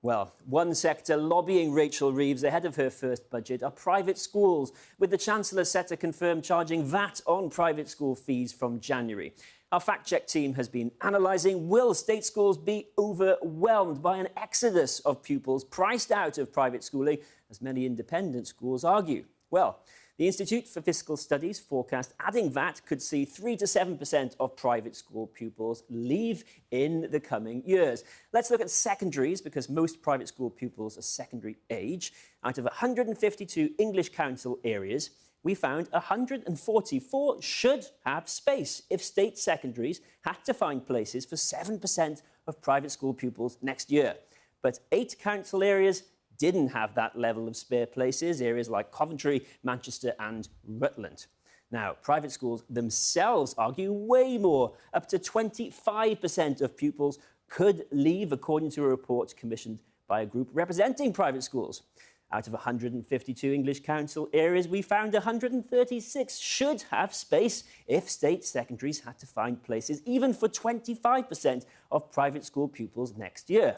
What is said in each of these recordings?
Well, one sector lobbying Rachel Reeves ahead of her first budget are private schools, with the Chancellor set to confirm charging VAT on private school fees from January. Our fact-check team has been analysing, will state schools be overwhelmed by an exodus of pupils priced out of private schooling, as many independent schools argue? Well, the Institute for Fiscal Studies forecast adding VAT could see 3 to 7% of private school pupils leave in the coming years. Let's look at secondaries, because most private school pupils are secondary age. Out of 152 English Council areas, we found 144 should have space if state secondaries had to find places for 7% of private school pupils next year. But 8 council areas didn't have that level of spare places, areas like Coventry, Manchester and Rutland. Now, private schools themselves argue way more. Up to 25% of pupils could leave, according to a report commissioned by a group representing private schools. Out of 152 English Council areas, we found 136 should have space if state secondaries had to find places, even for 25% of private school pupils next year.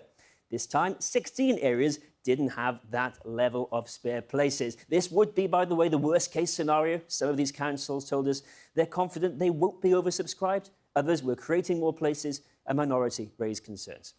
This time, 16 areas didn't have that level of spare places. This would be, by the way, the worst-case scenario. Some of these councils told us they're confident they won't be oversubscribed. Others were creating more places. A minority raised concerns.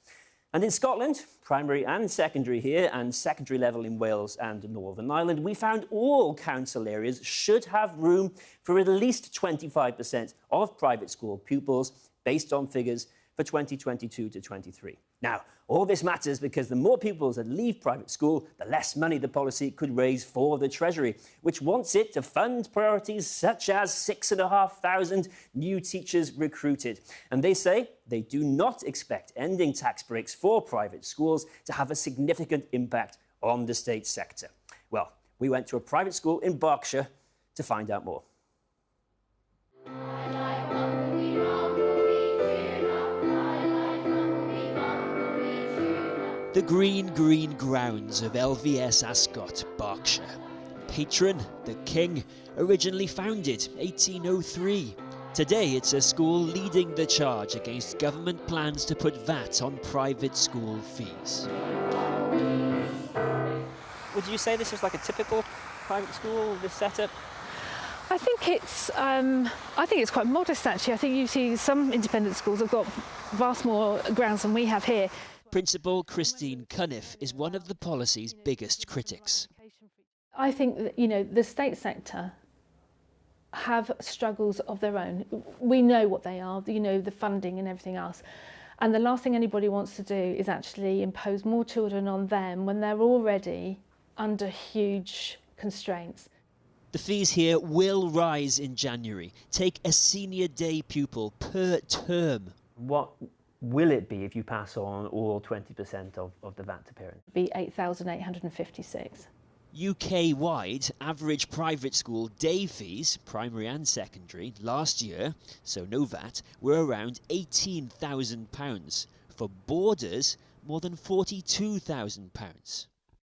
And in Scotland, primary and secondary here, and secondary level in Wales and Northern Ireland, we found all council areas should have room for at least 25% of private school pupils, based on figures for 2022 to 23. Now, all this matters because the more pupils that leave private school, the less money the policy could raise for the Treasury, which wants it to fund priorities such as 6,500 new teachers recruited. And they say they do not expect ending tax breaks for private schools to have a significant impact on the state sector. Well, we went to a private school in Berkshire to find out more. The green grounds of LVS Ascot, Berkshire. Patron, the King, originally founded 1803. Today it's a school leading the charge against government plans to put VAT on private school fees. Would you say this is like a typical private school, this setup? I think it's quite modest, actually. I think you see some independent schools have got vast more grounds than we have here. Principal Christine Cunniff is one of the policy's biggest critics. I think that, the state sector have struggles of their own. We know what they are, the funding and everything else. And the last thing anybody wants to do is actually impose more children on them when they're already under huge constraints. The fees here will rise in January. Take a senior day pupil per term. What will it be if you pass on all 20% of the VAT to parents? Be 8,856. UK-wide, average private school day fees, primary and secondary, last year, so no VAT, were around £18,000. For boarders, more than £42,000.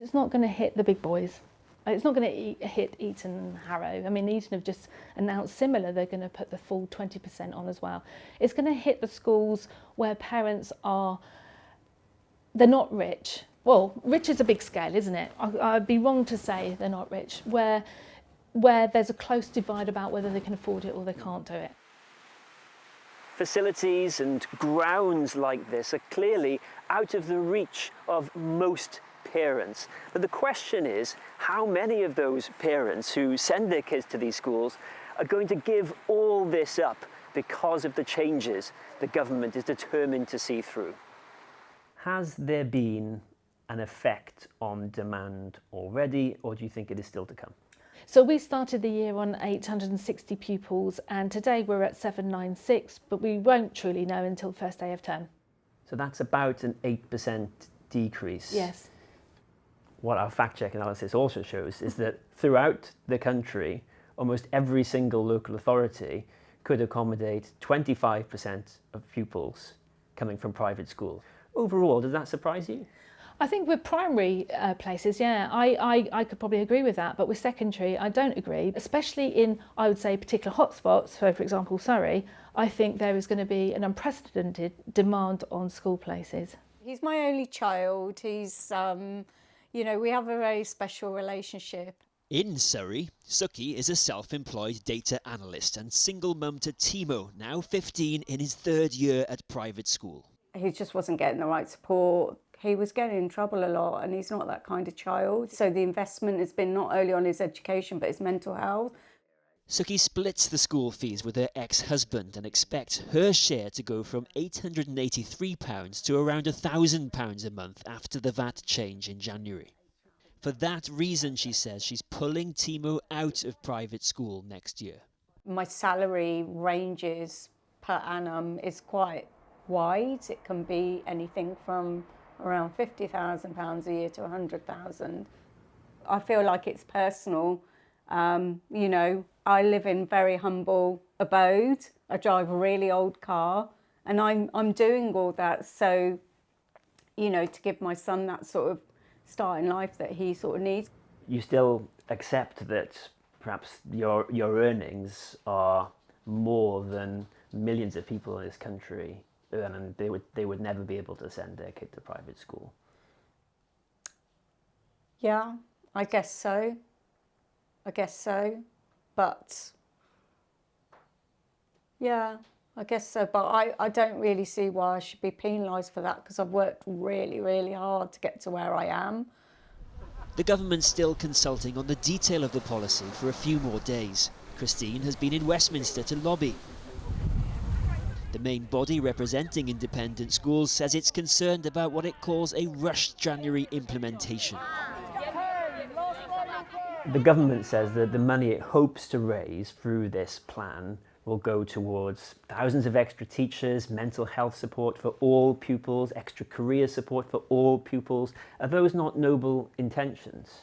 It's not going to hit the big boys. It's not going to hit Eton and Harrow. I mean, Eton have just announced similar. They're going to put the full 20% on as well. It's going to hit the schools where parents they're not rich. Well, rich is a big scale, isn't it? I'd be wrong to say they're not rich, where there's a close divide about whether they can afford it or they can't do it. Facilities and grounds like this are clearly out of the reach of most parents. But the question is, how many of those parents who send their kids to these schools are going to give all this up because of the changes the government is determined to see through? Has there been an effect on demand already, or do you think it is still to come? So we started the year on 860 pupils, and today we're at 796, but we won't truly know until the first day of term. So that's about an 8% decrease. Yes. What our fact-check analysis also shows is that throughout the country, almost every single local authority could accommodate 25% of pupils coming from private schools. Overall, does that surprise you? I think with primary places, yeah, I could probably agree with that, but with secondary, I don't agree, especially in, I would say, particular hotspots. So, for example, Surrey, I think there is going to be an unprecedented demand on school places. He's my only child. He's, you know, we have a very special relationship. In Surrey, Suki is a self-employed data analyst and single mum to Timo, now 15, in his 3rd year at private school. He just wasn't getting the right support. He was getting in trouble a lot, and he's not that kind of child. So the investment has been not only on his education, but his mental health. Suki splits the school fees with her ex-husband and expects her share to go from £883 to around £1,000 a month after the VAT change in January. For that reason, she says, she's pulling Timo out of private school next year. My salary ranges per annum is quite wide. It can be anything from around £50,000 a year to £100,000. I feel like it's personal. You know, I live in very humble abode. I drive a really old car, and I'm doing all that so, you know, to give my son that sort of start in life that he sort of needs. You still accept that perhaps your earnings are more than millions of people in this country earn, and they would never be able to send their kid to private school. Yeah, I guess so. But yeah, I guess so. But I don't really see why I should be penalised for that, because I've worked really, really hard to get to where I am. The government's still consulting on the detail of the policy for a few more days. Christine has been in Westminster to lobby. The main body representing independent schools says it's concerned about what it calls a rushed January implementation. The government says that the money it hopes to raise through this plan will go towards thousands of extra teachers, mental health support for all pupils, extra career support for all pupils. Are those not noble intentions?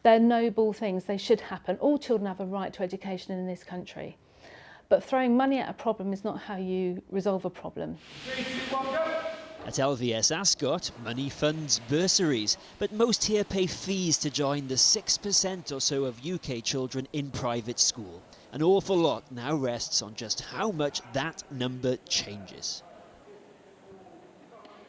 They're noble things. They should happen. All children have a right to education in this country. But throwing money at a problem is not how you resolve a problem. At LVS Ascot, money funds bursaries, but most here pay fees to join the 6% or so of UK children in private school. An awful lot now rests on just how much that number changes.